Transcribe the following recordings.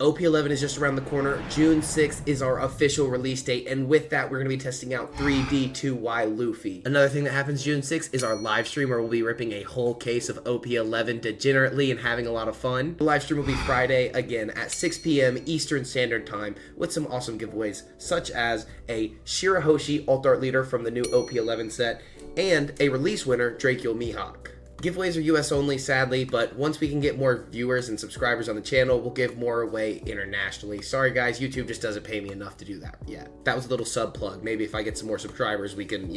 OP11 is just around the corner. June 6th is our official release date, and with that, we're going to be testing out 3D2Y Luffy. Another thing that happens June 6th is our live stream, where we'll be ripping a whole case of OP11 degenerately and having a lot of fun. The live stream will be Friday, again, at 6 p.m. Eastern Standard Time, with some awesome giveaways, such as a Shirahoshi Alt Art Leader from the new OP11 set, and a release winner, Dracula Mihawk. Giveaways are US only, sadly, but once we can get more viewers and subscribers on the channel, we'll give more away internationally. Sorry guys, YouTube just doesn't pay me enough to do that yet. That was a little sub plug. Maybe if I get some more subscribers, we can,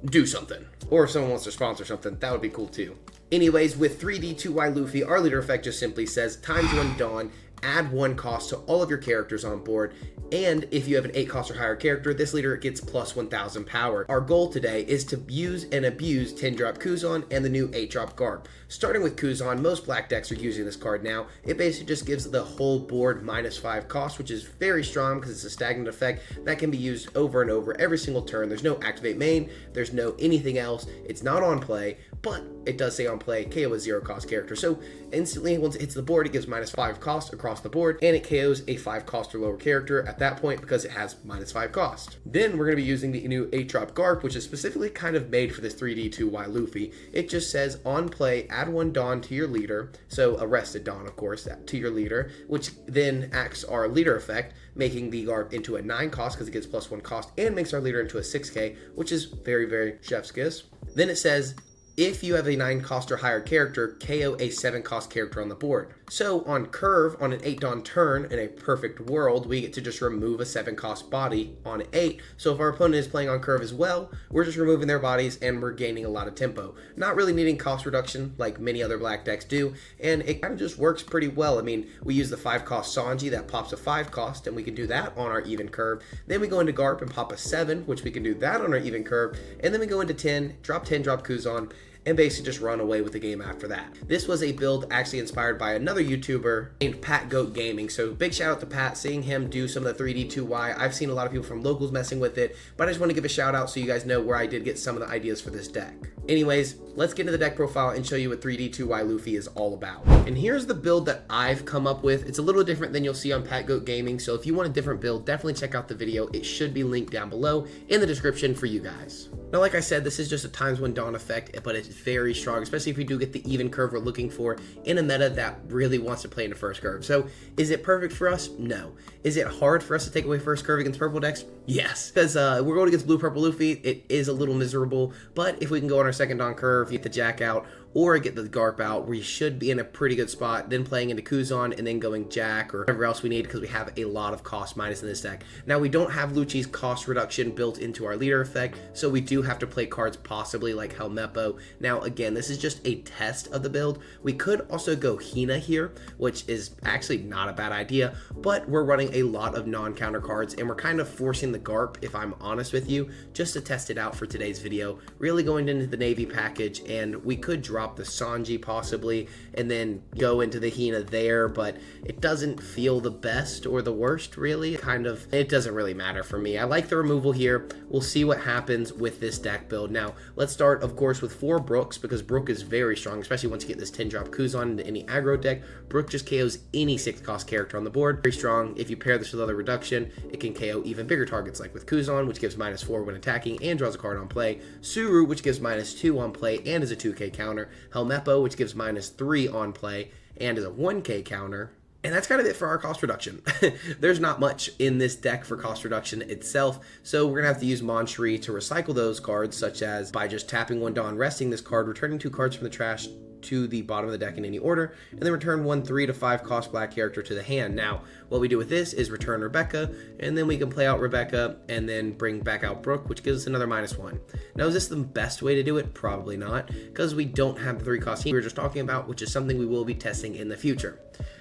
do something. Or if someone wants to sponsor something, that would be cool too. Anyways, with 3D2Y Luffy, our leader effect just simply says, times 1 Dawn, add 1 cost to all of your characters on board, and if you have an 8 cost or higher character, this leader gets plus 1000 power. Our goal today is to use and abuse 10-drop Kuzan and the new 8-drop Garp. Starting with Kuzan, most black decks are using this card now. It basically just gives the whole board minus 5 cost, which is very strong because it's a stagnant effect that can be used over and over every single turn. There's no activate main, there's no anything else, it's not on play, but it does say on play, KO a 0 cost character. So instantly, once it hits the board, it gives minus 5 cost across the board, and it KOs a 5 cost or lower character at that point because it has minus 5 cost. Then we're going to be using the new 8-drop Garp, which is specifically kind of made for this 3D2Y Luffy. It just says on play, add 1 Dawn to your leader, so arrested Dawn, of course, to your leader, which then acts our leader effect, making the Garp into a 9 cost because it gets plus 1 cost, and makes our leader into a 6k, which is very, very chef's kiss. Then it says, if you have a 9 cost or higher character, KO a 7 cost character on the board. So on curve, on an 8 Dawn turn, in a perfect world, we get to just remove a 7 cost body on 8. So if our opponent is playing on curve as well, we're just removing their bodies and we're gaining a lot of tempo. Not really needing cost reduction like many other black decks do, and it kind of just works pretty well. I mean, we use the 5 cost Sanji that pops a 5 cost, and we can do that on our even curve. Then we go into Garp and pop a 7, which we can do that on our even curve. And then we go into 10, drop Kuzan, and basically just run away with the game after that. This was a build actually inspired by another YouTuber named Pat Goat Gaming, so big shout out to Pat. Seeing him do some of the 3D2Y, I've seen a lot of people from locals messing with it, but I just want to give a shout out so you guys know where I did get some of the ideas for this deck. Anyways, let's get into the deck profile and show you what 3D2Y Luffy is all about. And here's the build that I've come up with. It's a little different than you'll see on Pat Goat Gaming, so if you want a different build, definitely check out the video. It should be linked down below in the description for you guys. Now, like I said, this is just a times 1 Dawn effect, but it's very strong, especially if we do get the even curve we're looking for in a meta that really wants to play in the first curve. So is it perfect for us? No. Is it hard for us to take away first curve against purple decks? Yes. Because we're going against blue-purple Luffy, it is a little miserable, but if we can go on our second Dawn curve, get the Jack out, or get the Garp out, we should be in a pretty good spot, then playing into Kuzan and then going Jack or whatever else we need because we have a lot of cost minus in this deck. Now, we don't have Lucci's cost reduction built into our leader effect, so we do have to play cards possibly like Helmeppo. Now, again, this is just a test of the build. We could also go Hina here, which is actually not a bad idea, but we're running a lot of non-counter cards, and we're kind of forcing the Garp, if I'm honest with you, just to test it out for today's video. Really going into the Navy package, and we could drop the Sanji possibly and then go into the Hina there, but it doesn't feel the best or the worst, really. It doesn't really matter for me. I like the removal here. We'll see what happens with this deck build. Now, let's start, of course, with 4 Brooks, because Brook is very strong, especially once you get this 10-drop Kuzan into any aggro deck. Brook just KOs any 6-cost character on the board. Very strong. If you pair this with other reduction, it can KO even bigger targets, like with Kuzan, which gives minus 4 when attacking and draws a card on play. Suru, which gives minus 2 on play and is a 2k counter. Helmeppo, which gives minus 3 on play and is a 1k counter. And that's kind of it for our cost reduction. There's not much in this deck for cost reduction itself, so we're going to have to use Moncherie to recycle those cards, such as by just tapping 1 Dawn, resting this card, returning 2 cards from the trash to the bottom of the deck in any order, and then return 1 3 to 5 cost black character to the hand. Now, what we do with this is return Rebecca, and then we can play out Rebecca and then bring back out Brook, which gives us another -1. Now, is this the best way to do it? Probably not, because we don't have the 3 cost we were just talking about, which is something we will be testing in the future.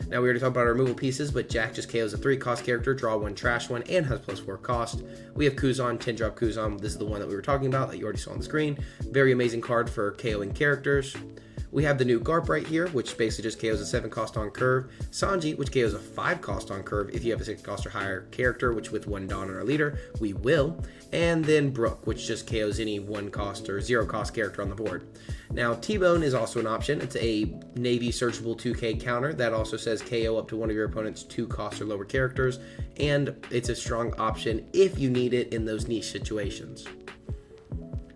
Now, we already talked about our removal pieces, but Jack just KOs a 3 cost character, draw 1, trash 1, and has plus 4 cost. We have Kuzan, 10-drop Kuzan. This is the one that we were talking about that you already saw on the screen. Very amazing card for KOing characters. We have the new Garp right here, which basically just KOs a 7 cost on curve. Sanji, which KOs a 5 cost on curve if you have a 6 cost or higher character, which with 1 Dawn on our leader, we will. And then Brook, which just KOs any 1 cost or 0 cost character on the board. Now, T-Bone is also an option. It's a Navy searchable 2K counter that also says KO up to one of your opponent's 2 cost or lower characters, and it's a strong option if you need it in those niche situations.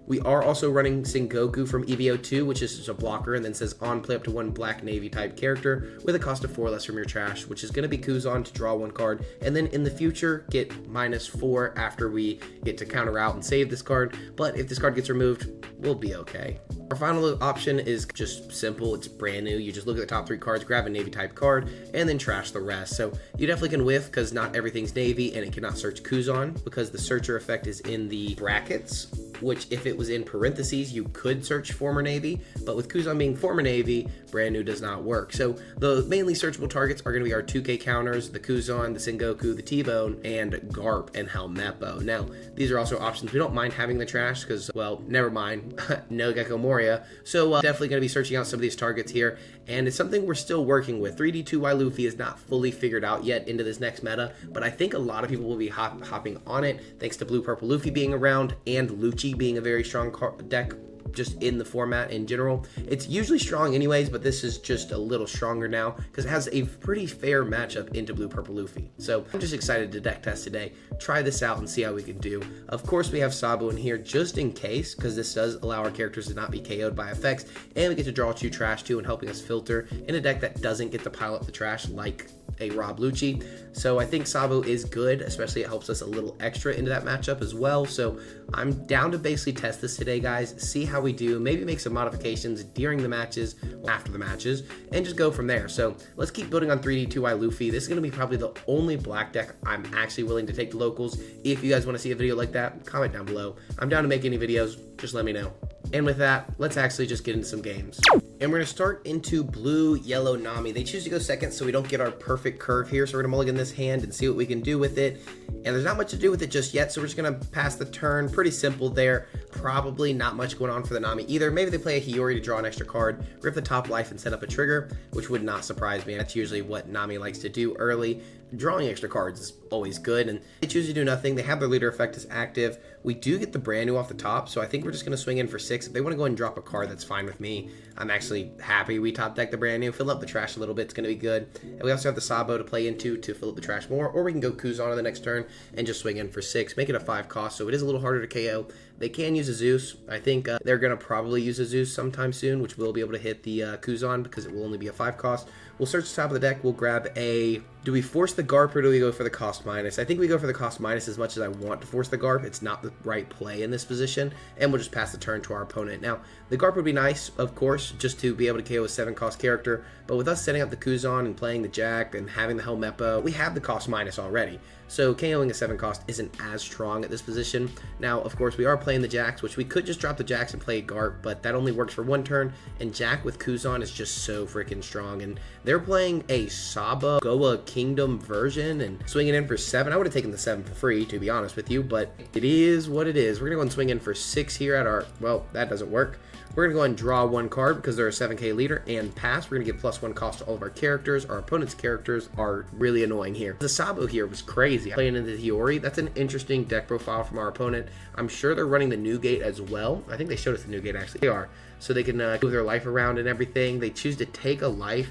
We are also running Sengoku from EVO2, which is just a blocker and then says on play up to 1 Black Navy type character with a cost of 4 less from your trash, which is going to be Kuzan to draw 1 card, and then in the future get -4 after we get to counter out and save this card. But if this card gets removed, we'll be okay. Our final option is just simple. It's brand new. You just look at the top 3 cards, grab a Navy type card, and then trash the rest. So you definitely can whiff because not everything's Navy and it cannot search Kuzan because the searcher effect is in the brackets, which if it was in parentheses, you could search former Navy, but with Kuzan being former Navy, brand new does not work. So the mainly searchable targets are going to be our 2K counters, the Kuzan, the Sengoku, the T-Bone, and Garp and Helmeppo. Now, these are also options. We don't mind having the trash because, well, never mind, no Gecko Moria. So definitely going to be searching out some of these targets here, and it's something we're still working with. 3D2Y Luffy is not fully figured out yet into this next meta, but I think a lot of people will be hopping on it thanks to Blue Purple Luffy being around and Lucci being a very strong deck just in the format in general. It's usually strong anyways, but this is just a little stronger now because it has a pretty fair matchup into Blue Purple Luffy. So I'm just excited to deck test today, try this out and see how we can do. Of course, we have Sabo in here just in case, because this does allow our characters to not be KO'd by effects, and we get to draw 2 trash too and helping us filter in a deck that doesn't get to pile up the trash like a Rob Lucci. So I think Sabo is good, especially it helps us a little extra into that matchup as well. So I'm down to basically test this today, guys, see how we do, maybe make some modifications during the matches, after the matches, and just go from there. So let's keep building on 3D2Y Luffy. This is going to be probably the only black deck I'm actually willing to take to locals. If you guys want to see a video like that, comment down below. I'm down to make any videos, just let me know. And with that, let's actually just get into some games. And we're going to start into blue, yellow, Nami. They choose to go second, so we don't get our perfect curve here. So we're going to mulligan this hand and see what we can do with it. And there's not much to do with it just yet, so we're just going to pass the turn. Pretty simple there. Probably not much going on for the Nami either. Maybe they play a Hiyori to draw an extra card, rip the top life, and set up a trigger, which would not surprise me. That's usually what Nami likes to do early. Drawing extra cards is always good, and they choose to do nothing. They have their leader effect as active. We do get the brand new off the top, so I think we're just going to swing in for 6. If they want to go ahead and drop a card, that's fine with me. I'm actually happy we top deck the brand new, fill up the trash a little bit, it's going to be good. And we also have the Sabo to play into to fill up the trash more, or we can go Kuzan on the next turn and just swing in for 6, make it a 5 cost, so it is a little harder to KO. They can use a Zeus. I think they're going to probably use a Zeus sometime soon, which will be able to hit the Kuzan because it will only be a 5 cost. We'll search the top of the deck. We'll grab a... Do we force the Garp or do we go for the cost minus? I think we go for the cost minus as much as I want to force the Garp. It's not the right play in this position, and we'll just pass the turn to our opponent. Now, the Garp would be nice, of course, just to be able to KO a 7 cost character, but with us setting up the Kuzan and playing the Jack and having the Helmeppo, we have the cost minus already. So KOing a 7 cost isn't as strong at this position. Now, of course, we are playing the Jacks, which we could just drop the Jacks and play Garp, but that only works for 1 turn, and Jack with Kuzan is just so freaking strong, and they're playing a Saba Goa Kingdom version and swinging in for 7. I would have taken the 7 for free, to be honest with you, but it is what it is. We're going to go and swing in for 6 here at our... Well, that doesn't work. We're going to go ahead and draw 1 card because they're a 7k leader and pass. We're going to give +1 cost to all of our characters. Our opponent's characters are really annoying here. The Sabo here was crazy. Playing into the Hiyori, that's an interesting deck profile from our opponent. I'm sure they're running the new gate as well. I think they showed us the new gate actually. They are. So they can move their life around and everything. They choose to take a life,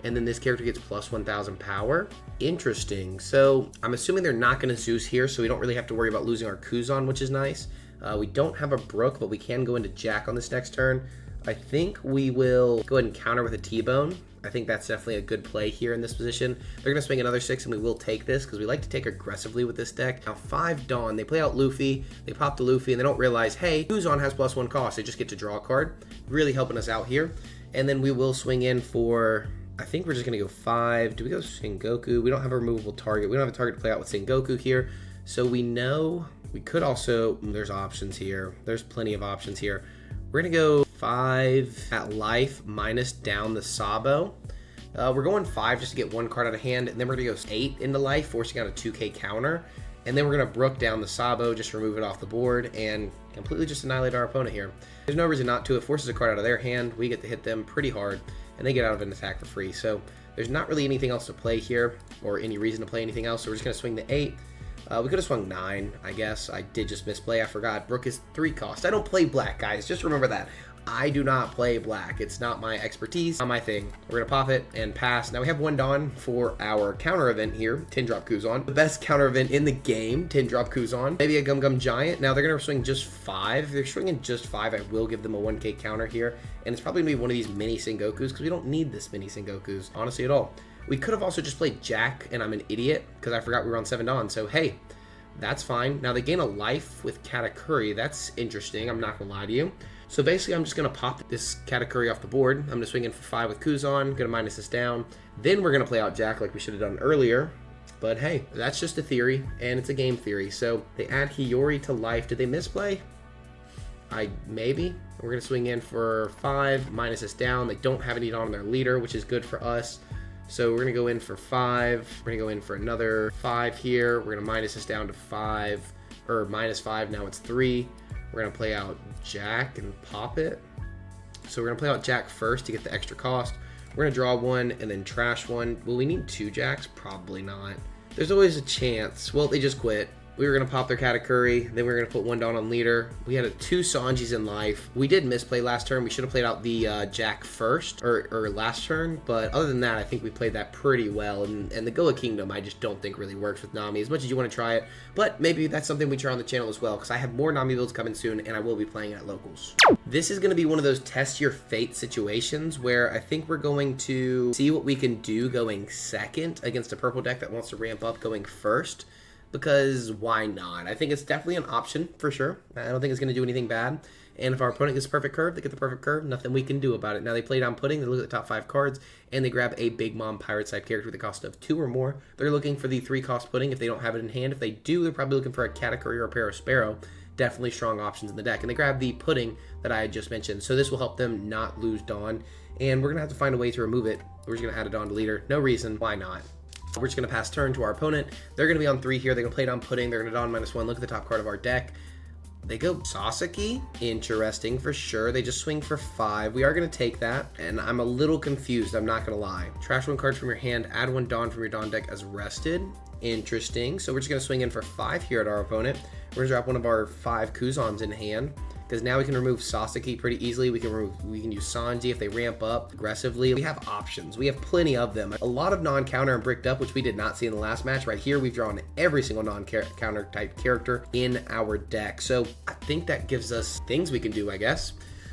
and then this character gets +1000 power. Interesting. So I'm assuming they're not going to Zeus here, so we don't really have to worry about losing our Kuzan, which is nice. We don't have a Brook, but we can go into Jack on this next turn. I think we will go ahead and counter with a T-Bone. I think that's definitely a good play here in this position. They're going to swing another 6, and we will take this because we like to take aggressively with this deck. Now, 5 Dawn. They play out Luffy. They pop the Luffy, and they don't realize, hey, Kuzan has +1 cost. They just get to draw a card. Really helping us out here. And then we will swing in for... I think we're just going to go 5. Do we go Sengoku? We don't have a removable target. We don't have a target to play out with Sengoku here. So we know... We could also, there's options here. There's plenty of options here. We're going to go 5 at life minus down the Sabo. We're going 5 just to get 1 card out of hand, and then we're going to go 8 into life, forcing out a 2k counter. And then we're going to Brook down the Sabo, just remove it off the board, and completely just annihilate our opponent here. There's no reason not to. It forces a card out of their hand. We get to hit them pretty hard, and they get out of an attack for free. So there's not really anything else to play here, or any reason to play anything else. So we're just going to swing the 8. We could have swung 9, I guess. I did just misplay. I forgot. Brook is 3 cost. I don't play black, guys. Just remember that. I do not play black. It's not my expertise, not my thing. We're gonna pop it and pass. Now we have 1 Dawn for our counter event here, 10 drop Kuzan. The best counter event in the game, 10 drop Kuzan. Maybe a Gum Gum Giant. Now they're gonna swing just 5. If they're swinging just 5, I will give them a 1k counter here. And it's probably gonna be one of these mini Sengokus, because we don't need this mini Sengokus, honestly, at all. We could have also just played Jack, and I'm an idiot, because I forgot we were on 7 Dawn. So hey, that's fine. Now they gain a life with Katakuri. That's interesting, I'm not gonna lie to you. So basically, I'm just going to pop this Katakuri off the board. I'm going to swing in for 5 with Kuzan, going to minus this down. Then we're going to play out Jack like we should have done earlier. But hey, that's just a theory, and it's a game theory. So they add Hiyori to life. Did they misplay? Maybe. We're going to swing in for 5, minus this down. They don't have any on their leader, which is good for us. So we're going to go in for 5. We're going to go in for another 5 here. We're going to minus this down to 5, or minus 5. Now it's 3. We're going to play out Jack and pop it. So we're going to play out Jack first to get the extra cost. We're going to draw 1 and then trash 1. Will we need 2 Jacks? Probably not. There's always a chance. Well, they just quit. We were going to pop their Katakuri. Then we were going to put 1 down on leader. We had 2 Sanjis in life. We did misplay last turn. We should have played out the Jack first or last turn. But other than that, I think we played that pretty well. And the Goa Kingdom, I just don't think really works with Nami as much as you want to try it. But maybe that's something we try on the channel as well, because I have more Nami builds coming soon, and I will be playing at locals. This is going to be one of those test your fate situations where I think we're going to see what we can do going second against a purple deck that wants to ramp up going first. Because why not? I think it's definitely an option for sure. I don't think it's going to do anything bad. And if our opponent gets a perfect curve, they get the perfect curve. Nothing we can do about it. Now they play down Pudding. They look at the top 5 cards, and they grab a Big Mom Pirate type character with a cost of 2 or more. They're looking for the 3 cost Pudding if they don't have it in hand. If they do, they're probably looking for a Katakuri or a Pair of Sparrow. Definitely strong options in the deck. And they grab the Pudding that I had just mentioned. So this will help them not lose Dawn. And we're going to have to find a way to remove it. We're just going to add a Dawn to leader. No reason. Why not? We're just going to pass turn to our opponent. They're going to be on 3 here. They're going to play down Pudding. They're going to Dawn -1. Look at the top card of our deck. They go Sasaki. Interesting for sure. They just swing for 5. We are going to take that. And I'm a little confused. I'm not going to lie. Trash 1 card from your hand. Add 1 Dawn from your Dawn deck as rested. Interesting. So we're just going to swing in for 5 here at our opponent. We're going to drop one of our 5 Kuzans in hand, because now we can remove Sasaki pretty easily. We can use Sanji if they ramp up aggressively. We have options. We have plenty of them. A lot of non-counter and bricked up, which we did not see in the last match. Right here, we've drawn every single non-counter type character in our deck. So I think that gives us things we can do, I guess.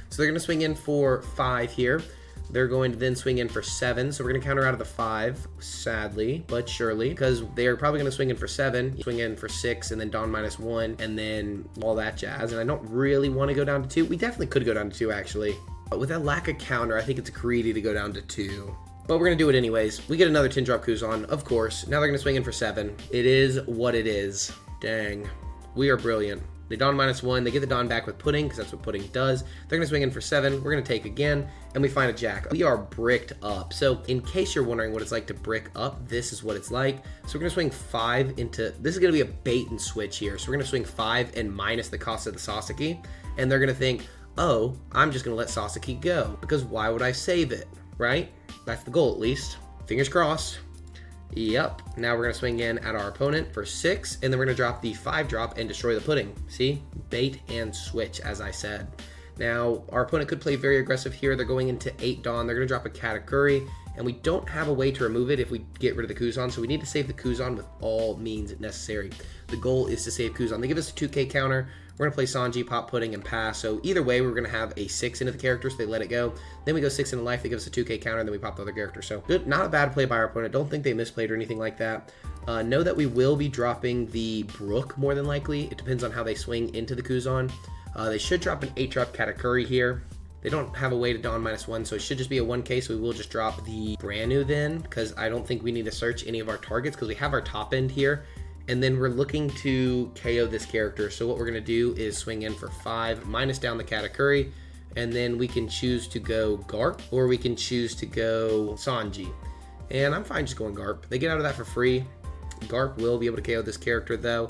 So they're going to swing in for 5 here. They're going to then swing in for 7, so we're going to counter out of the 5, sadly, but surely, because they're probably going to swing in for 7, swing in for 6, and then Dawn -1, and then all that jazz, and I don't really want to go down to 2. We definitely could go down to 2, actually. But with that lack of counter, I think it's greedy to go down to 2. But we're going to do it anyways. We get another 10-drop Kuzan, of course. Now they're going to swing in for 7. It is what it is. Dang. We are brilliant. They Dawn -1. They get the Dawn back with Pudding, because that's what Pudding does. They're going to swing in for 7. We're going to take again, and we find a Jack. We are bricked up. So in case you're wondering what it's like to brick up, this is what it's like. So we're going to swing 5 into... This is going to be a bait and switch here. So we're going to swing 5 and minus the cost of the Sasaki. And they're going to think, oh, I'm just going to let Sasaki go, because why would I save it, right? That's the goal, at least. Fingers crossed. Yep. Now we're going to swing in at our opponent for 6, and then we're going to drop the 5-drop and destroy the Pudding. See? Bait and switch, as I said. Now, our opponent could play very aggressive here. They're going into 8 Dawn. They're going to drop a Katakuri, and we don't have a way to remove it if we get rid of the Kuzan, so we need to save the Kuzan with all means necessary. The goal is to save Kuzan. They give us a 2k counter. We're going to play Sanji, pop Pudding, and pass. So either way, we're going to have a 6 into the character, so they let it go. Then we go 6 into life. They give us a 2k counter, and then we pop the other character. So good, not a bad play by our opponent. Don't think they misplayed or anything like that. Know that we will be dropping the Brook more than likely. It depends on how they swing into the Kuzan. They should drop an 8-drop Katakuri here. They don't have a way to Dawn -1, so it should just be a 1k, so we will just drop the brand new then, because I don't think we need to search any of our targets, because we have our top end here. And then we're looking to KO this character. So what we're going to do is swing in for 5, minus down the Katakuri, and then we can choose to go Garp, or we can choose to go Sanji. And I'm fine just going Garp. They get out of that for free. Garp will be able to KO this character though,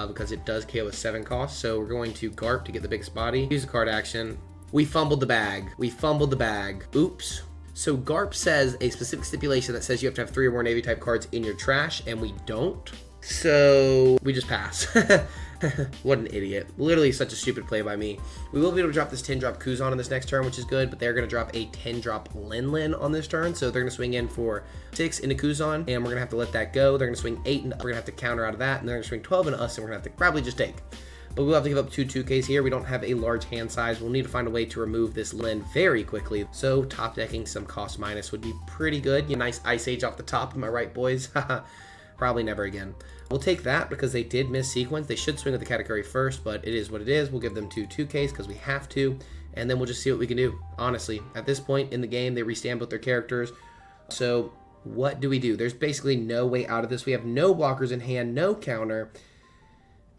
because it does KO with 7 costs. So we're going to Garp to get the biggest body. Use the card action. We fumbled the bag. We fumbled the bag. Oops. So Garp says a specific stipulation that says you have to have 3 or more Navy type cards in your trash, and we don't. So we just pass. What an idiot. Literally such a stupid play by me. We will be able to drop this 10-drop Kuzan on this next turn, which is good, but they're going to drop a 10-drop Lin on this turn. So they're going to swing in for 6 into Kuzan, and we're going to have to let that go. They're going to swing 8, and we're going to have to counter out of that, and they're going to swing 12 into us, and we're going to have to probably just take. But we'll have to give up 2 2Ks here. We don't have a large hand size. We'll need to find a way to remove this Lin very quickly. So top decking some cost minus would be pretty good. Nice Ice Age off the top. Am I right, boys? Probably never again. We'll take that because they did miss sequence. They should swing at the Katakuri first, but it is what it is. We'll give them 2 2Ks because we have to, and then we'll just see what we can do. Honestly, at this point in the game, they restand both their characters. So what do we do? There's basically no way out of this. We have no blockers in hand, no counter.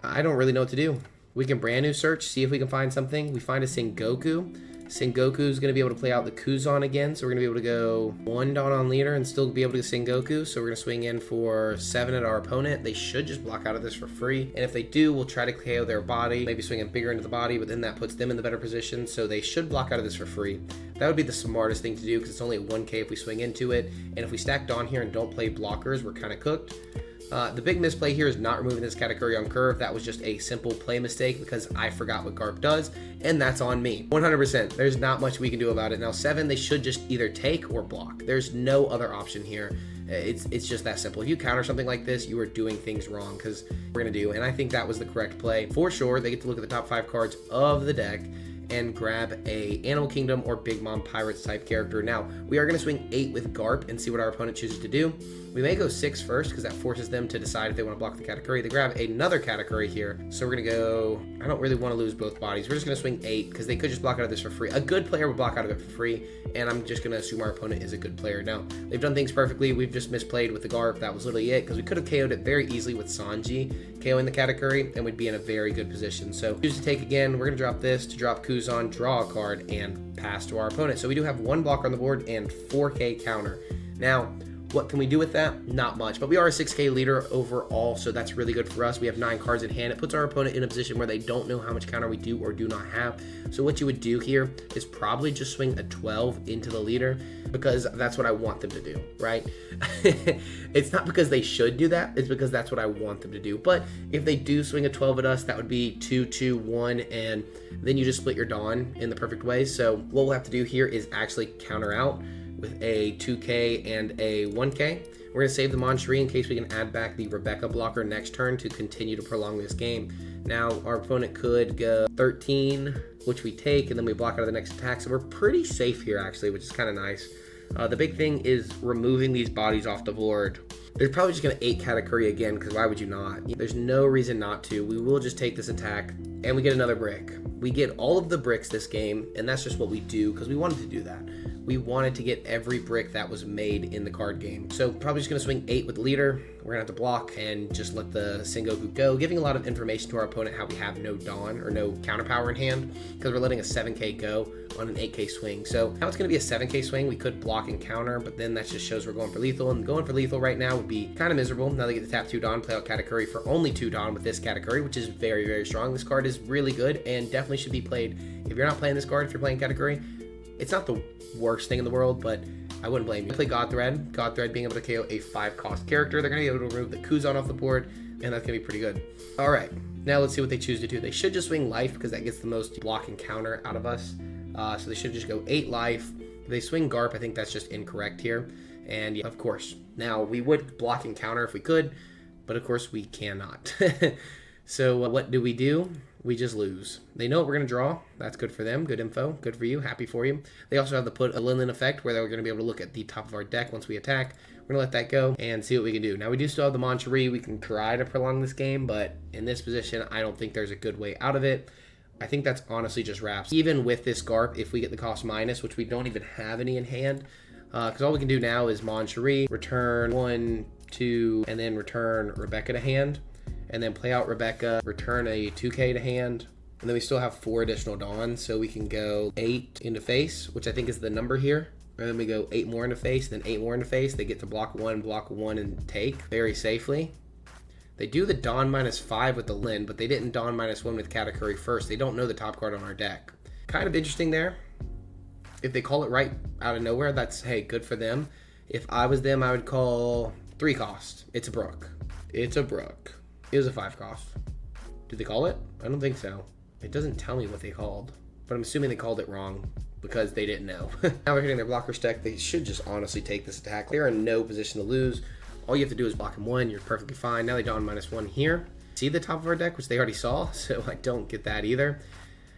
I don't really know what to do. We can brand new search, see if we can find something. We find a Sengoku. Sengoku is going to be able to play out the Kuzan again, so we're going to be able to go 1 Dawn on leader and still be able to Sengoku. So we're going to swing in for 7 at our opponent. They should just block out of this for free, and if they do, we'll try to KO their body, maybe swing in bigger into the body, but then that puts them in the better position, so they should block out of this for free. That would be the smartest thing to do because it's only at 1K if we swing into it, and if we stack Dawn here and don't play blockers, we're kind of cooked. The big misplay here is not removing this Katakuri on curve. That was just a simple play mistake because I forgot what Garp does, and that's on me. 100%. There's not much we can do about it. Now 7, they should just either take or block. There's no other option here. It's just that simple. If you counter something like this, you are doing things wrong because we're going to do, and I think that was the correct play. For sure, they get to look at the top 5 cards of the deck and grab a Animal Kingdom or Big Mom Pirates type character. Now, we are going to swing 8 with Garp and see what our opponent chooses to do. We may go 6 first because that forces them to decide if they want to block the Katakuri. They grab another Katakuri here. So we're going to go... I don't really want to lose both bodies. We're just going to swing 8 because they could just block out of this for free. A good player would block out of it for free, and I'm just going to assume our opponent is a good player. Now, they've done things perfectly. We've just misplayed with the Garp. That was literally it because we could have KO'd it very easily with Sanji KOing the Katakuri, and we'd be in a very good position. So choose to take again. We're going to drop this to drop Kuzan, draw a card, and pass to our opponent. So we do have 1 blocker on the board and 4K counter. Now, what can we do with that? Not much, but we are a 6K leader overall, so that's really good for us. We have 9 cards in hand. It puts our opponent in a position where they don't know how much counter we do or do not have. So what you would do here is probably just swing a 12 into the leader because that's what I want them to do, right? It's not because they should do that. It's because that's what I want them to do. But if they do swing a 12 at us, that would be 2, 2, 1, and then you just split your Dawn in the perfect way. So what we'll have to do here is actually counter out with a 2K and a 1K. We're going to save the Mancherie in case we can add back the Rebecca blocker next turn to continue to prolong this game. Now, our opponent could go 13, which we take, and then we block out of the next attack. So we're pretty safe here, actually, which is kind of nice. The big thing is removing these bodies off the board. They're probably just going to 8 Katakuri again, because why would you not? There's no reason not to. We will just take this attack, and we get another brick. We get all of the bricks this game, and that's just what we do, because we wanted to do that. We wanted to get every brick that was made in the card game. So probably just going to swing 8 with the leader. We're going to have to block and just let the Sengoku go, giving a lot of information to our opponent how we have no Dawn or no counter power in hand, because we're letting a 7K go on an 8K swing. So now it's going to be a 7K swing. We could block and counter, but then that just shows we're going for lethal, and going for lethal right now would be kind of miserable. Now they get to tap 2 Dawn, play out Katakuri for only 2 Dawn with this Katakuri, which is very, very strong. This card is really good and definitely should be played. If you're not playing this card, if you're playing Katakuri, it's not the worst thing in the world, but I wouldn't blame you. Play Godthread. Godthread being able to KO a 5-cost character. They're going to be able to remove the Kuzan off the board, and that's going to be pretty good. All right, now let's see what they choose to do. They should just swing life because that gets the most block and counter out of us. So they should just go 8 life. If they swing Garp, I think that's just incorrect here. And yeah, of course, now we would block and counter if we could, but of course we cannot. So what do? We just lose. They know what we're going to draw. That's good for them. Good info. Good for you. Happy for you. They also have the put a Lin effect where they're going to be able to look at the top of our deck once we attack. We're going to let that go and see what we can do. Now, we do still have the Mancherie. We can try to prolong this game, but in this position, I don't think there's a good way out of it. I think that's honestly just wraps. Even with this Garp, if we get the cost minus, which we don't even have any in hand, because all we can do now is Mancherie, return 1, 2, and then return Rebecca to hand. And then play out Rebecca, return a 2K to hand, and then we still have 4 additional Dawns, so we can go 8 into face, which I think is the number here. And then we go 8 more into face, then 8 more into face. They get to block 1, and take very safely. They do the Dawn -5 with the Lin, but they didn't Dawn -1 with Katakuri first. They don't know the top card on our deck. Kind of interesting there. If they call it right out of nowhere, that's, hey, good for them. If I was them, I would call 3 cost. It's a Brook. It's a Brook. It was a 5 cost. Did they call it? I don't think so. It doesn't tell me what they called, but I'm assuming they called it wrong because they didn't know. Now we're hitting their blocker stack. They should just honestly take this attack. They're in no position to lose. All you have to do is block him 1. You're perfectly fine. Now they Dawn -1 here. See the top of our deck, which they already saw, so I don't get that either.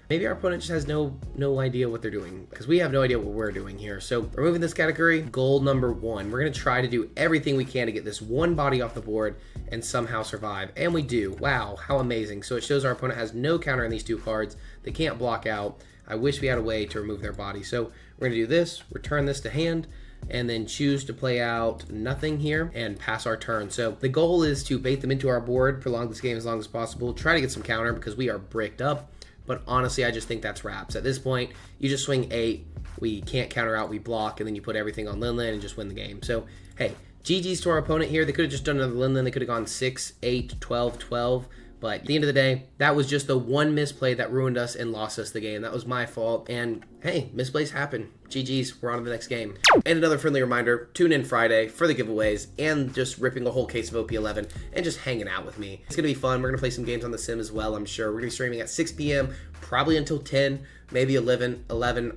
Maybe our opponent just has no idea what they're doing, because we have no idea what we're doing here. So removing this category, goal number 1. We're going to try to do everything we can to get this one body off the board and somehow survive. And we do. Wow, how amazing. So it shows our opponent has no counter on these 2 cards. They can't block out. I wish we had a way to remove their body. So we're going to do this, return this to hand, and then choose to play out nothing here and pass our turn. So the goal is to bait them into our board, prolong this game as long as possible, try to get some counter because we are bricked up. But honestly, I just think that's wraps. At this point, you just swing 8, we can't counter out, we block, and then you put everything on Lin and just win the game. So, hey, GG's to our opponent here. They could have just done another Lin. They could have gone 6, 8, 12, 12. But at the end of the day, that was just the one misplay that ruined us and lost us the game. That was my fault. And hey, misplays happen. GG's, we're on to the next game. And another friendly reminder, tune in Friday for the giveaways and just ripping a whole case of OP11 and just hanging out with me. It's going to be fun. We're going to play some games on the sim as well, I'm sure. We're going to be streaming at 6 p.m., probably until 10, maybe 11.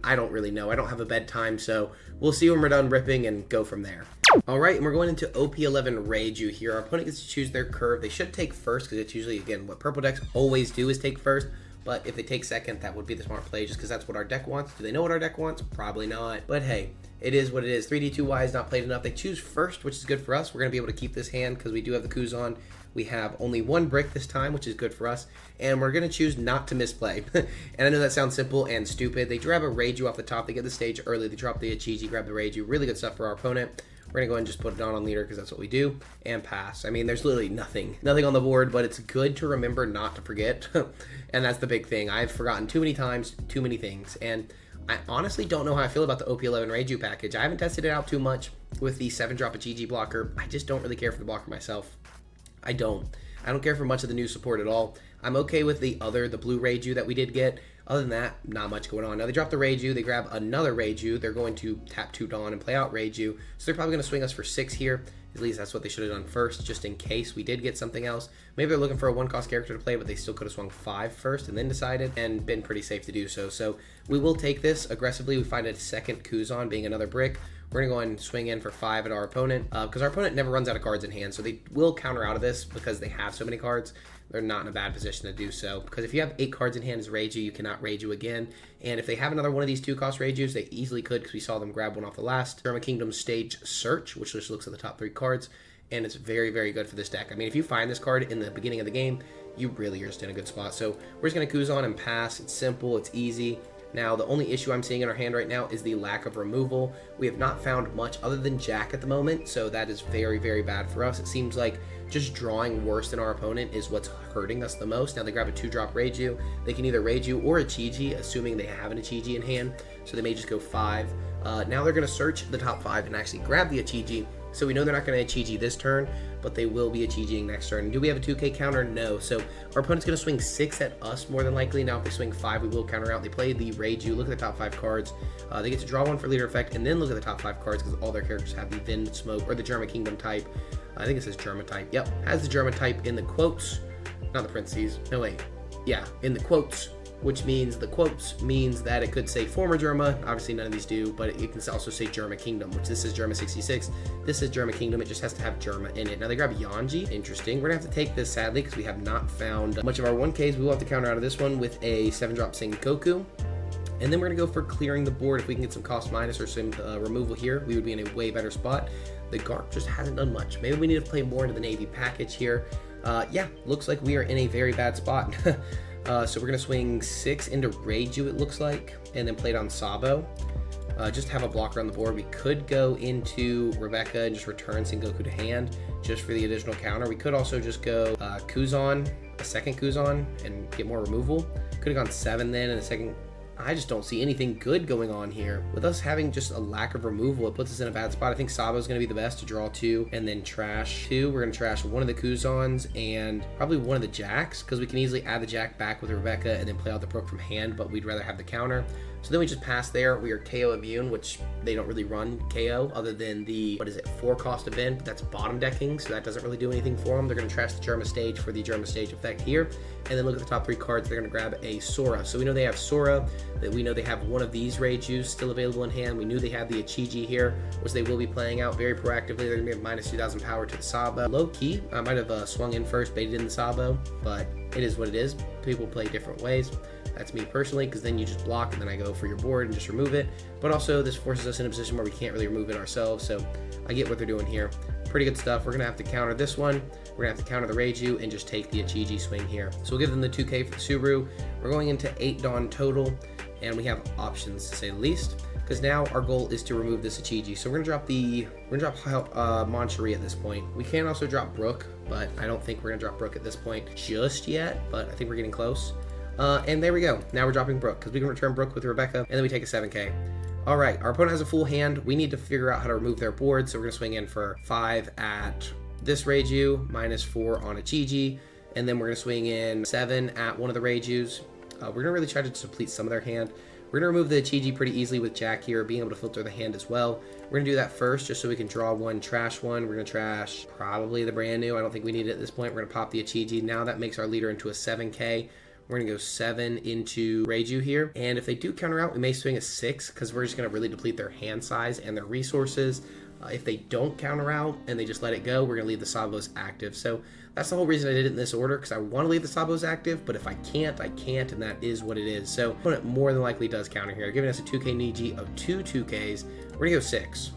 I don't really know. I don't have a bedtime, so we'll see when we're done ripping and go from there. All right, and we're going into OP11 REIJU here. Our opponent gets to choose their curve. They should take first because it's usually, again, what purple decks always do is take first. But if they take second, that would be the smart play just because that's what our deck wants. Do they know what our deck wants? Probably not. But hey, it is what it is. 3D2Y is not played enough. They choose first, which is good for us. We're going to be able to keep this hand because we do have the Kuzan. We have only 1 brick this time, which is good for us. And we're going to choose not to misplay. And I know that sounds simple and stupid. They grab a REIJU off the top. They get the stage early. They drop the Ichiji, grab the REIJU. Really good stuff for our opponent. We're going to go ahead and just put it on leader because that's what we do, and pass. I mean, there's literally nothing on the board, but it's good to remember not to forget, and that's the big thing. I've forgotten too many times, too many things, and I honestly don't know how I feel about the OP11 REIJU package. I haven't tested it out too much with the 7-drop Ichiji blocker. I just don't really care for the blocker myself. I don't care for much of the new support at all. I'm okay with the blue REIJU that we did get. Other than that, not much going on. Now they drop the REIJU, they grab another REIJU, they're going to tap 2 Dawn and play out REIJU, so they're probably going to swing us for 6 here. At least that's what they should have done first, just in case we did get something else. Maybe they're looking for a 1-cost character to play, but they still could have swung 5 first and then decided, and been pretty safe to do so. So we will take this aggressively. We find a second Kuzan being another brick. We're going to go ahead and swing in for 5 at our opponent, because our opponent never runs out of cards in hand, so they will counter out of this because they have so many cards. They're not in a bad position to do so, because if you have 8 cards in hand as REIJU, you cannot REIJU again. And if they have another one of these 2-cost REIJUs, they easily could, because we saw them grab one off the last German Kingdom Stage Search, which just looks at the top 3 cards, and it's very, very good for this deck. I mean, if you find this card in the beginning of the game, you really are just in a good spot. So we're just going to Kuzan and pass. It's simple, it's easy. Now, the only issue I'm seeing in our hand right now is the lack of removal. We have not found much other than Jack at the moment, so that is very, very bad for us. It seems like just drawing worse than our opponent is what's hurting us the most. Now, they grab a 2-drop REIJU. They can either REIJU or Ichiji, assuming they have an Ichiji in hand, so they may just go 5. Now they're going to search the top 5 and actually grab the Ichiji. So we know they're not going to Ichiji this turn, but they will be Ichijiing next turn. Do we have a 2K counter? No. So our opponent's going to swing 6 at us more than likely. Now if they swing 5, we will counter out. They play the REIJU. Look at the top 5 cards. They get to draw 1 for leader effect, and then look at the top 5 cards because all their characters have the Vind Smoke or the German Kingdom type. I think it says German type. Yep, has the German type in the quotes, not the parentheses. No, wait. Yeah, in the quotes, which means the quotes means that it could say former Germa. Obviously none of these do, but it can also say German Kingdom, which this is Germa 66. This is German Kingdom. It just has to have Germa in it. Now they grab Yanji. Interesting. We're gonna have to take this sadly because we have not found much of our 1Ks. We will have to counter out of this one with a 7-drop Sengoku. And then we're gonna go for clearing the board. If we can get some cost minus or some removal here, we would be in a way better spot. The Garp just hasn't done much. Maybe we need to play more into the Navy package here. Yeah, looks like we are in a very bad spot. So we're going to swing 6 into REIJU, it looks like, and then play it on Sabo. Just have a blocker on the board. We could go into Rebecca and just return Sengoku to hand just for the additional counter. We could also just go Kuzan, a second Kuzan, and get more removal. Could have gone 7 then and a second I just don't see anything good going on here. With us having just a lack of removal, it puts us in a bad spot. I think Sabo's going to be the best to draw 2 and then trash 2. We're going to trash one of the Kuzans and probably one of the Jacks, because we can easily add the Jack back with Rebecca and then play out the Brook from hand, but we'd rather have the counter. So then we just pass there. We are KO immune, which they don't really run KO other than the, 4 cost event, but that's bottom decking, so that doesn't really do anything for them. They're going to trash the Germa stage for the Germa stage effect here. And then look at the top 3 cards. They're going to grab a Sora. So we know they have Sora, that we know they have one of these REIJUs still available in hand. We knew they had the Ichiji here, which they will be playing out very proactively. They're going to be at minus 2,000 power to the Sabo. Low key, I might have swung in first, baited in the Sabo, but it is what it is. People play different ways. That's me personally, because then you just block and then I go for your board and just remove it. But also this forces us in a position where we can't really remove it ourselves, so I get what they're doing here. Pretty good stuff. We're going to have to counter this one. We're going to have to counter the REIJU and just take the Ichiji swing here. So we'll give them the 2K for the Subaru. We're going into 8 Dawn total, and we have options to say the least, because now our goal is to remove this Ichiji. So we're going to drop Moncherie at this point. We can also drop Brook, but I don't think we're going to drop Brook at this point just yet, but I think we're getting close. And there we go. Now we're dropping Brook, because we can return Brook with Rebecca, and then we take a 7K. All right, our opponent has a full hand. We need to figure out how to remove their board, so we're going to swing in for 5 at this REIJU, minus 4 on Ichiji, and then we're going to swing in 7 at one of the REIJUs. We're going to really try to deplete some of their hand. We're going to remove the Ichiji pretty easily with Jack here, being able to filter the hand as well. We're going to do that first, just so we can draw one, trash one. We're going to trash probably the brand new. I don't think we need it at this point. We're going to pop the Ichiji. Now that makes our leader into a 7K. We're going to go 7 into REIJU here. And if they do counter out, we may swing a 6, because we're just going to really deplete their hand size and their resources. If they don't counter out and they just let it go, we're going to leave the Sabos active. So that's the whole reason I did it in this order, because I want to leave the Sabos active, but if I can't, I can't, and that is what it is. So opponent more than likely does counter here. They're giving us a 2K Niji of 2 2Ks. We're going to go 6.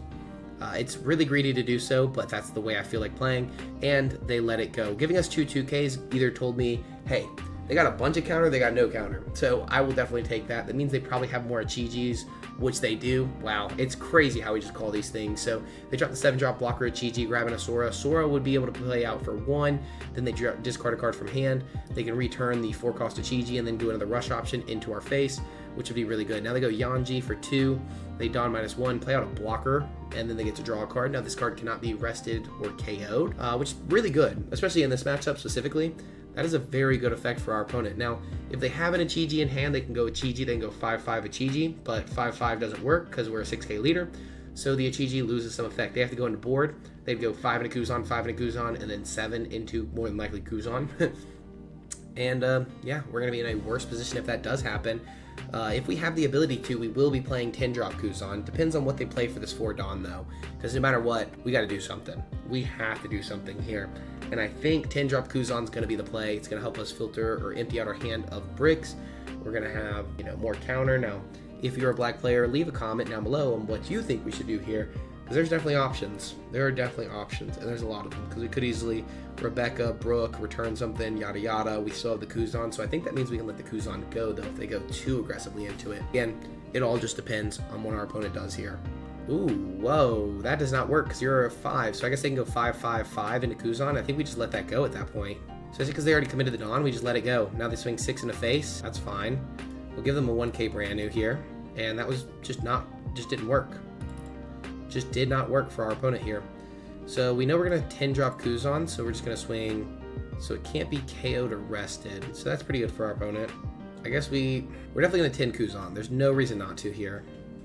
It's really greedy to do so, but that's the way I feel like playing, and they let it go. Giving us 2 2Ks either told me, hey, they got a bunch of counter, they got no counter. So I will definitely take that. That means they probably have more Ichijis, which they do. Wow, it's crazy how we just call these things. So they drop the 7-drop blocker Ichiji, grabbing a Sora. Sora would be able to play out for 1. Then they discard a card from hand. They can return the 4-cost Ichiji and then do another rush option into our face, which would be really good. Now they go Yanji for 2. They Dawn -1, play out a blocker, and then they get to draw a card. Now this card cannot be rested or KO'd, which is really good, especially in this matchup specifically. That is a very good effect for our opponent. Now, if they have an Ichiji in hand, they can go Ichiji, they can go 5-5 Ichiji, but 5-5 doesn't work because we're a 6K leader. So the Ichiji loses some effect. They have to go into board. They'd go 5 into Kuzan, 5 into Kuzan, and then 7 into more than likely Kuzan. And yeah, we're going to be in a worse position if that does happen. If we have the ability to, we will be playing 10-drop Kuzan. Depends on what they play for this 4 Dawn, though. Because no matter what, we got to do something. We have to do something here. And I think 10-drop Kuzan's going to be the play. It's going to help us filter or empty out our hand of bricks. We're going to have, more counter. Now, if you're a black player, leave a comment down below on what you think we should do here. Because there's definitely options. There are definitely options, and there's a lot of them. Because we could easily Rebecca, Brook, return something, yada yada. We still have the Kuzan, so I think that means we can let the Kuzan go, though, if they go too aggressively into it. Again, it all just depends on what our opponent does here. Ooh, whoa, that does not work because you're a 5, so I guess they can go 5-5-5 into Kuzan. I think we just let that go at that point. So it's because they already committed the Dawn, we just let it go. Now they swing 6 in the face. That's fine. We'll give them a 1K brand new here, and that was just didn't work. Just did not work for our opponent here. So we know we're going to 10-drop Kuzan, so we're just going to swing. So it can't be KO'd or rested. So that's pretty good for our opponent. I guess we're definitely going to 10 Kuzan. There's no reason not to here.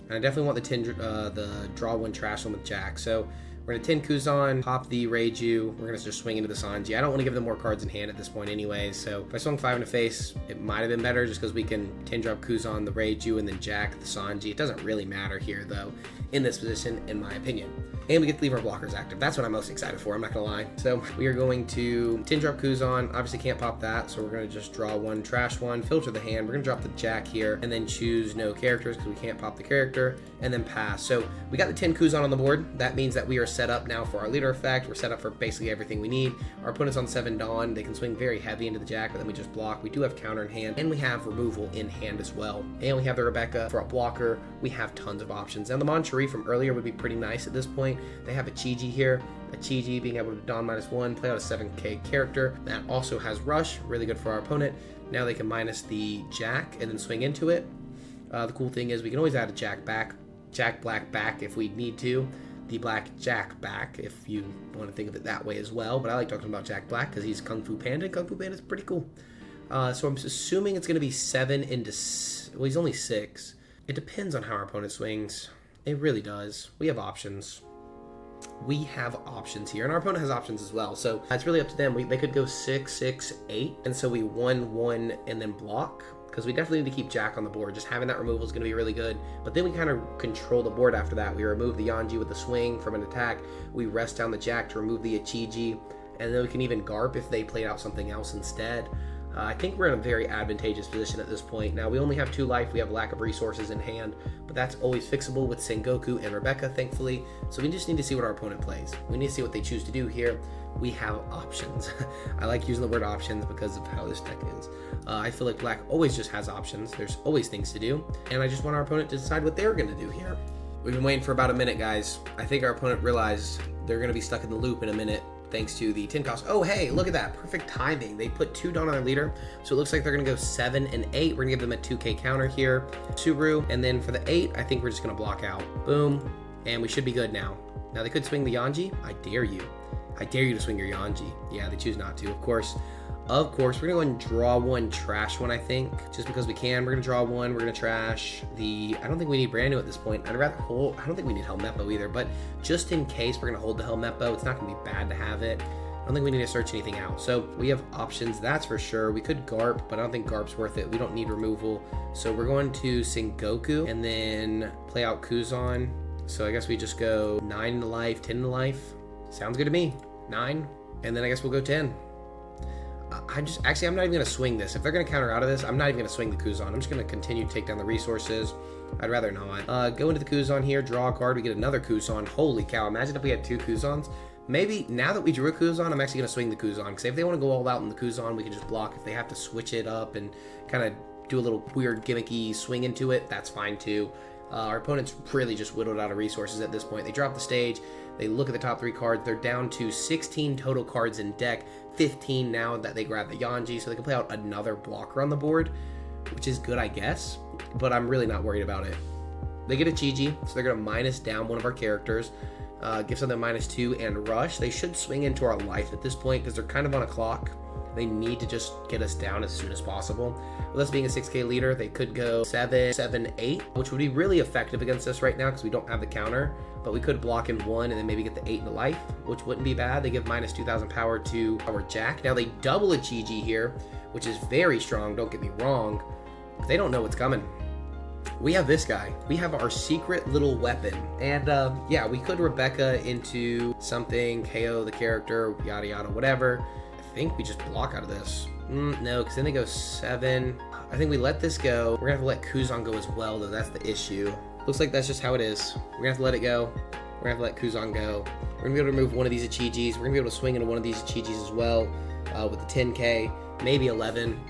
And I definitely want the draw 1 trash one with Jack. So we're going to 10 Kuzan, pop the Reiju. We're going to just swing into the Sanji. I don't want to give them more cards in hand at this point anyways. So if I swung 5 in the face, it might have been better just because we can 10-drop Kuzan, the Reiju, and then Jack the Sanji. It doesn't really matter here, though, in this position, in my opinion. And we get to leave our blockers active. That's what I'm most excited for, I'm not going to lie. So we are going to 10-drop Kuzan. Obviously can't pop that, so we're going to just draw 1, trash 1, filter the hand. We're going to drop the Jack here, and then choose no characters because we can't pop the character, and then pass. So we got the 10 Kuzan on the board. That means that we are set up now for our leader effect. We're set up for basically everything we need. Our opponent's on 7 Dawn. They can swing very heavy into the Jack, but then we just block. We do have counter in hand, and we have removal in hand as well. And we have the Rebecca for a blocker. We have tons of options. And the Moncherie from earlier would be pretty nice at this point. They have a Ichiji here. Ichiji being able to Dawn -1, play out a 7K character. That also has rush, really good for our opponent. Now they can minus the Jack and then swing into it. The cool thing is we can always add a Jack Black back if we need to. The Black Jack back, if you want to think of it that way as well. But I like talking about Jack Black because he's Kung Fu Panda. Kung Fu Panda is pretty cool. So I'm assuming it's going to be 7 into... Well, he's only 6. It depends on how our opponent swings. It really does. We have options. We have options here, and our opponent has options as well. So it's really up to them. They could go 6, 6, 8, and so we 1, 1, and then block. Because we definitely need to keep Jack on the board. Just having that removal is going to be really good. But then we kind of control the board after that. We remove the Yanji with the swing from an attack. We rest down the Jack to remove the Ichiji. And then we can even Garp if they played out something else instead. I think we're in a very advantageous position at this point. Now, we only have 2 life. We have lack of resources in hand. But that's always fixable with Sengoku and Rebecca, thankfully. So we just need to see what our opponent plays. We need to see what they choose to do here. We have options. I like using the word options because of how this deck is. I feel like Black always just has options. There's always things to do. And I just want our opponent to decide what they're going to do here. We've been waiting for about a minute, guys. I think our opponent realized they're going to be stuck in the loop in a minute thanks to the 10 cost. Oh, hey, look at that. Perfect timing. They put 2 down on their leader. So it looks like they're going to go 7 and 8. We're going to give them a 2K counter here. Subaru. And then for the 8, I think we're just going to block out. Boom. And we should be good now. Now, they could swing the Yanji. I dare you. I dare you to swing your Yanji. Yeah, they choose not to, of course. Of course, we're going to go and draw 1, trash 1, I think. Just because we can. We're going to draw 1. We're going to trash the... I don't think we need brand new at this point. I'd rather hold... I don't think we need Helmeppo either. But just in case, we're going to hold the Helmeppo. It's not going to be bad to have it. I don't think we need to search anything out. So we have options, that's for sure. We could Garp, but I don't think Garp's worth it. We don't need removal. So we're going to Sengoku and then play out Kuzan. So I guess we just go 9 to life, 10 to life. Sounds good to me. 9. And then I guess we'll go 10. I'm not even going to swing this. If they're going to counter out of this, I'm not even going to swing the Kuzan. I'm just going to continue to take down the resources. I'd rather not. Go into the Kuzan here, draw a card, we get another Kuzan. Holy cow, imagine if we had 2 Kuzans. Maybe now that we drew a Kuzan, I'm actually going to swing the Kuzan. Because if they want to go all out in the Kuzan, we can just block. If they have to switch it up and kind of do a little weird gimmicky swing into it, that's fine too. Our opponent's really just whittled out of resources at this point. They drop the stage. They look at the top 3 cards. They're down to 16 total cards in deck. 15 now that they grab the Yanji, so they can play out another blocker on the board, which is good, I guess. But I'm really not worried about it. They get a Chiji, so they're going to minus down one of our characters. Give something -2 and rush. They should swing into our life at this point because they're kind of on a clock. They need to just get us down as soon as possible. With us being a 6K leader, they could go 7, 7, 8, which would be really effective against us right now because we don't have the counter. But we could block in 1 and then maybe get the 8 into life, which wouldn't be bad. They give -2,000 power to our Jack. Now they double a Chiji here, which is very strong, don't get me wrong. But they don't know what's coming. We have this guy. We have our secret little weapon. And yeah, we could Rebecca into something, KO the character, yada yada, whatever. I think we just block out of this. No, because then they go 7. I think we let this go. We're going to have to let Kuzan go as well, though. That's the issue. Looks like that's just how it is. We're going to have to let it go. We're going to have to let Kuzan go. We're going to be able to remove one of these Ichijis. We're going to be able to swing into one of these Ichijis as well with the 10K, maybe 11.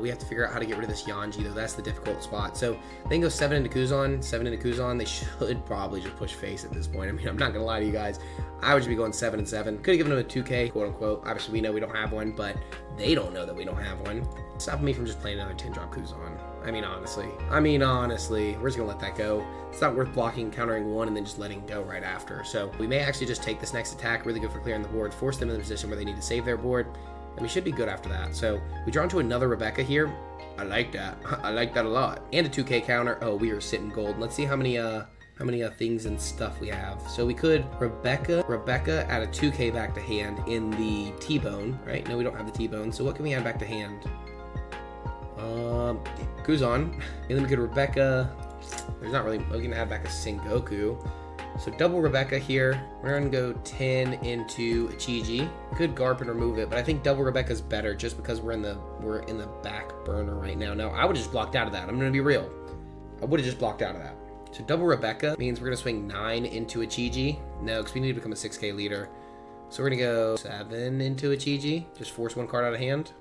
We have to figure out how to get rid of this Yanji, though. That's the difficult spot. So they can go 7 into Kuzan, 7 into Kuzan. They should probably just push face at this point. I mean, I'm not going to lie to you guys. I would just be going 7 and 7. Could have given them a 2K, quote unquote. Obviously, we know we don't have one, but they don't know that we don't have one. Stopping me from just playing another 10-drop Kuzan. I mean, honestly, we're just going to let that go. It's not worth blocking, countering 1, and then just letting go right after. So we may actually just take this next attack, really good for clearing the board, force them in the position where they need to save their board, and we should be good after that. So we draw into another Rebecca here. I like that. I like that a lot. And a 2K counter. Oh, we are sitting gold. Let's see how many things and stuff we have. So we could Rebecca add a 2K back to hand in the T-Bone, right? No, we don't have the T-Bone. So what can we add back to hand? Kuzan. And then we could Rebecca. There's not really, we can add back a Sengoku. So double Rebecca here. We're gonna go 10 into Ichiji. Could Garp and remove it, but I think double Rebecca's better just because we're in the back burner right now. Now I would have just blocked out of that. I'm gonna be real. I would have just blocked out of that. So double Rebecca means we're gonna swing 9 into Ichiji. No, because we need to become a 6K leader. So we're gonna go 7 into Ichiji. Just force 1 card out of hand.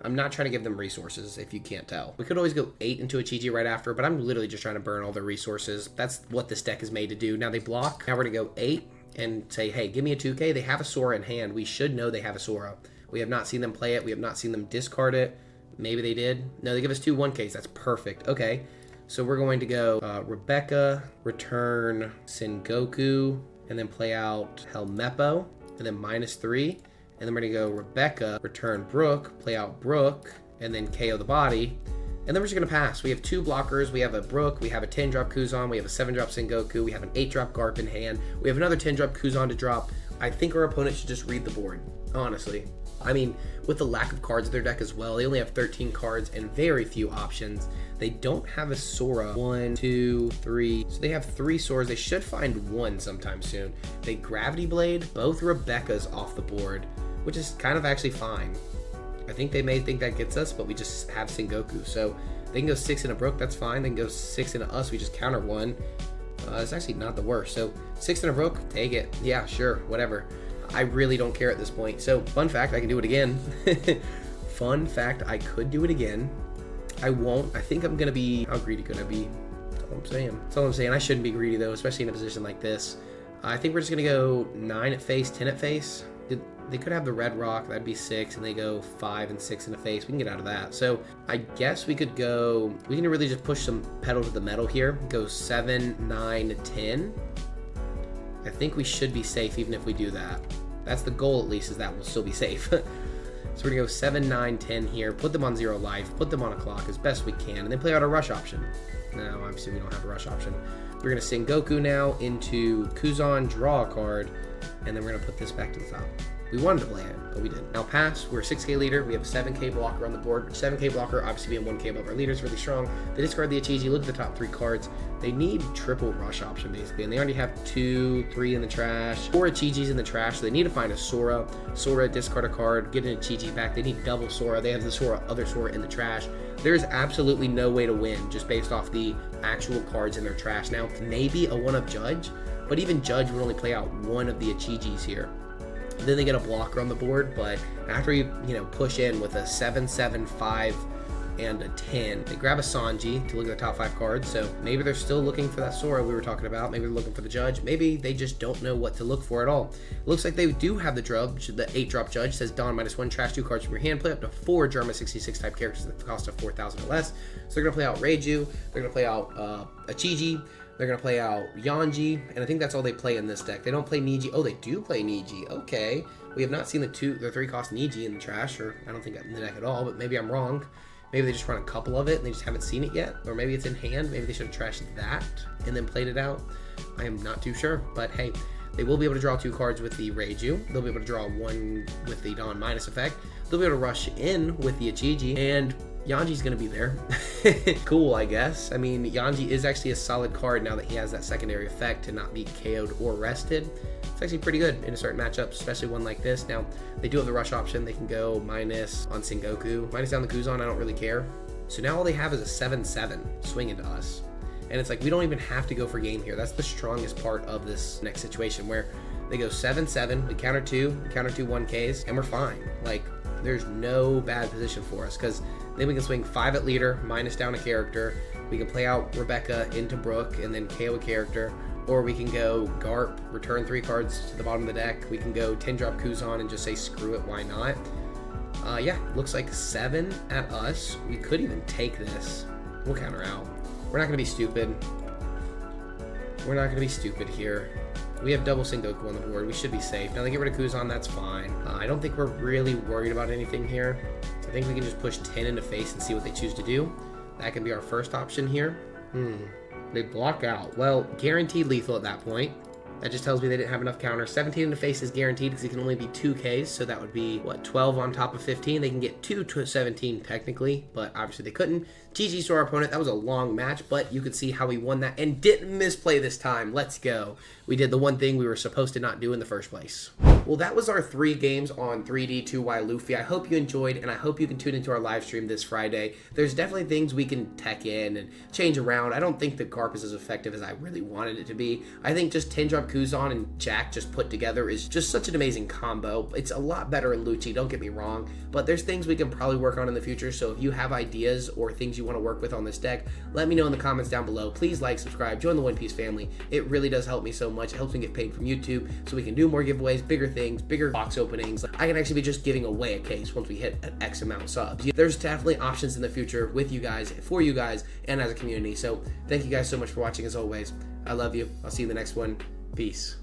I'm not trying to give them resources, if you can't tell. We could always go 8 into Ichiji right after, but I'm literally just trying to burn all their resources. That's what this deck is made to do. Now they block. Now we're gonna go 8 and say, hey, give me a 2K. They have a Sora in hand. We should know they have a Sora. We have not seen them play it. We have not seen them discard it. Maybe they did. No, they give us 2 1Ks. That's perfect. Okay. So we're going to go Rebecca, return Sengoku, and then play out Helmeppo, and then -3. And then we're going to go Rebecca, return Brook, play out Brook, and then KO the body. And then we're just going to pass. We have 2 blockers. We have a Brook, we have a 10-drop Kuzan, we have a 7-drop Sengoku, we have an 8-drop Garp in hand. We have another 10-drop Kuzan to drop. I think our opponent should just read the board, honestly. I mean, with the lack of cards in their deck as well, they only have 13 cards and very few options. They don't have a Sora. 1, 2, 3. So they have 3 Soras. They should find 1 sometime soon. They Gravity Blade, both Rebecca's off the board, which is kind of actually fine. I think they may think that gets us, but we just have Sengoku. So they can go 6 in a Brook, that's fine. They can go 6 into us, we just counter 1. It's actually not the worst. So 6 in a Brook, take it. Yeah, sure, whatever. I really don't care at this point. So fun fact, I can do it again. Fun fact, I could do it again. I won't. I think I'm gonna be, how greedy could I be? That's all I'm saying. That's all I'm saying. I shouldn't be greedy though, especially in a position like this. I think we're just gonna go 9 at face, 10 at face. They could have the red rock, that'd be 6, and they go 5 and 6 in the face. We can get out of that. So I guess we could go, we can really just push some pedal to the metal here. Go 7, 9, 10. I think we should be safe even if we do that. That's the goal at least, is that we'll still be safe. So we're gonna go 7, 9, 10 here, put them on 0 life, put them on a clock as best we can, and then play out a rush option. No, obviously we don't have a rush option. We're gonna sing Goku now into Kuzan, draw a card, and then we're gonna put this back to the top. We wanted to play it, but we didn't. Now pass, we're a 6k leader, we have a 7k blocker on the board. 7k blocker, obviously being 1k above our leader, is really strong. They discard the Ichiji, look at the top 3 cards. They need triple rush option basically, and they already have 2, 3 in the trash, 4 Ichijis in the trash, so they need to find a Sora. Sora, discard a card, get an Ichiji back. They need double Sora. They have the Sora, other Sora in the trash. There's absolutely no way to win just based off the actual cards in their trash. Now, maybe a 1-up Judge, but even Judge would only play out 1 of the Ichijis here. Then they get a blocker on the board, but after you push in with a 7, 7, 5, and a 10, they grab a Sanji to look at the top 5 cards. So maybe they're still looking for that Sora we were talking about. Maybe they're looking for the Judge. Maybe they just don't know what to look for at all. It looks like they do have the Judge. The 8-drop Judge says Dawn -1, trash 2 cards from your hand, play up to 4 Germa 66 type characters at the cost of 4,000 or less. So they're gonna play out REIJU. They're gonna play out Ichiji. They're going to play out Yanji, and I think that's all they play in this deck. They don't play Niji. Oh, they do play Niji. Okay. We have not seen the 3-cost Niji in the trash, or I don't think in the deck at all, but maybe I'm wrong. Maybe they just run a couple of it, and they just haven't seen it yet. Or maybe it's in hand. Maybe they should have trashed that and then played it out. I am not too sure, but hey, they will be able to draw 2 cards with the Reiju. They'll be able to draw 1 with the Dawn minus effect. They'll be able to rush in with the Ichiji, and Yanji's gonna be there. Cool, I guess. I mean, Yanji is actually a solid card now that he has that secondary effect to not be KO'd or rested. It's actually pretty good in a certain matchup, especially one like this. Now, they do have the rush option. They can go minus on Sengoku, minus down the Kuzan, I don't really care. So now all they have is a 7-7 swing into us. And it's like, we don't even have to go for game here. That's the strongest part of this next situation, where they go 7-7, we counter 2 1Ks, and we're fine. Like, there's no bad position for us, because then we can swing 5 at leader, minus down a character. We can play out Rebecca into Brook and then KO a character. Or we can go Garp, return 3 cards to the bottom of the deck. We can go 10-drop Kuzan and just say screw it, why not? Yeah, looks like 7 at us. We could even take this. We'll counter out. We're not going to be stupid. We're not going to be stupid here. We have double Sengoku on the board. We should be safe. Now they get rid of Kuzan, that's fine. I don't think we're really worried about anything here. I think we can just push 10 into face and see what they choose to do. That can be our first option here. They block out. Well, guaranteed lethal at that point. That just tells me they didn't have enough counter. 17 into face is guaranteed because it can only be 2Ks, so that would be, what, 12 on top of 15? They can get 2 to 17 technically, but obviously they couldn't. GG's to our opponent. That was a long match, but you could see how we won that and didn't misplay this time. Let's go. We did the one thing we were supposed to not do in the first place. Well, that was our 3 games on 3D2Y Luffy. I hope you enjoyed, and I hope you can tune into our live stream this Friday. There's definitely things we can tech in and change around. I don't think the Garp is as effective as I really wanted it to be. I think just 10-drop Kuzan and Jack just put together is just such an amazing combo. It's a lot better in Lucci, don't get me wrong, but there's things we can probably work on in the future, so if you have ideas or things you want to work with on this deck, let me know in the comments down below. Please like, subscribe, join the One Piece family. It really does help me so much. It helps me get paid from YouTube so we can do more giveaways, bigger things, bigger box openings. Like, I can actually be just giving away a case once we hit an X amount of subs. There's definitely options in the future with you guys, for you guys, and as a community. So thank you guys so much for watching as always. I love you. I'll see you in the next one. Peace.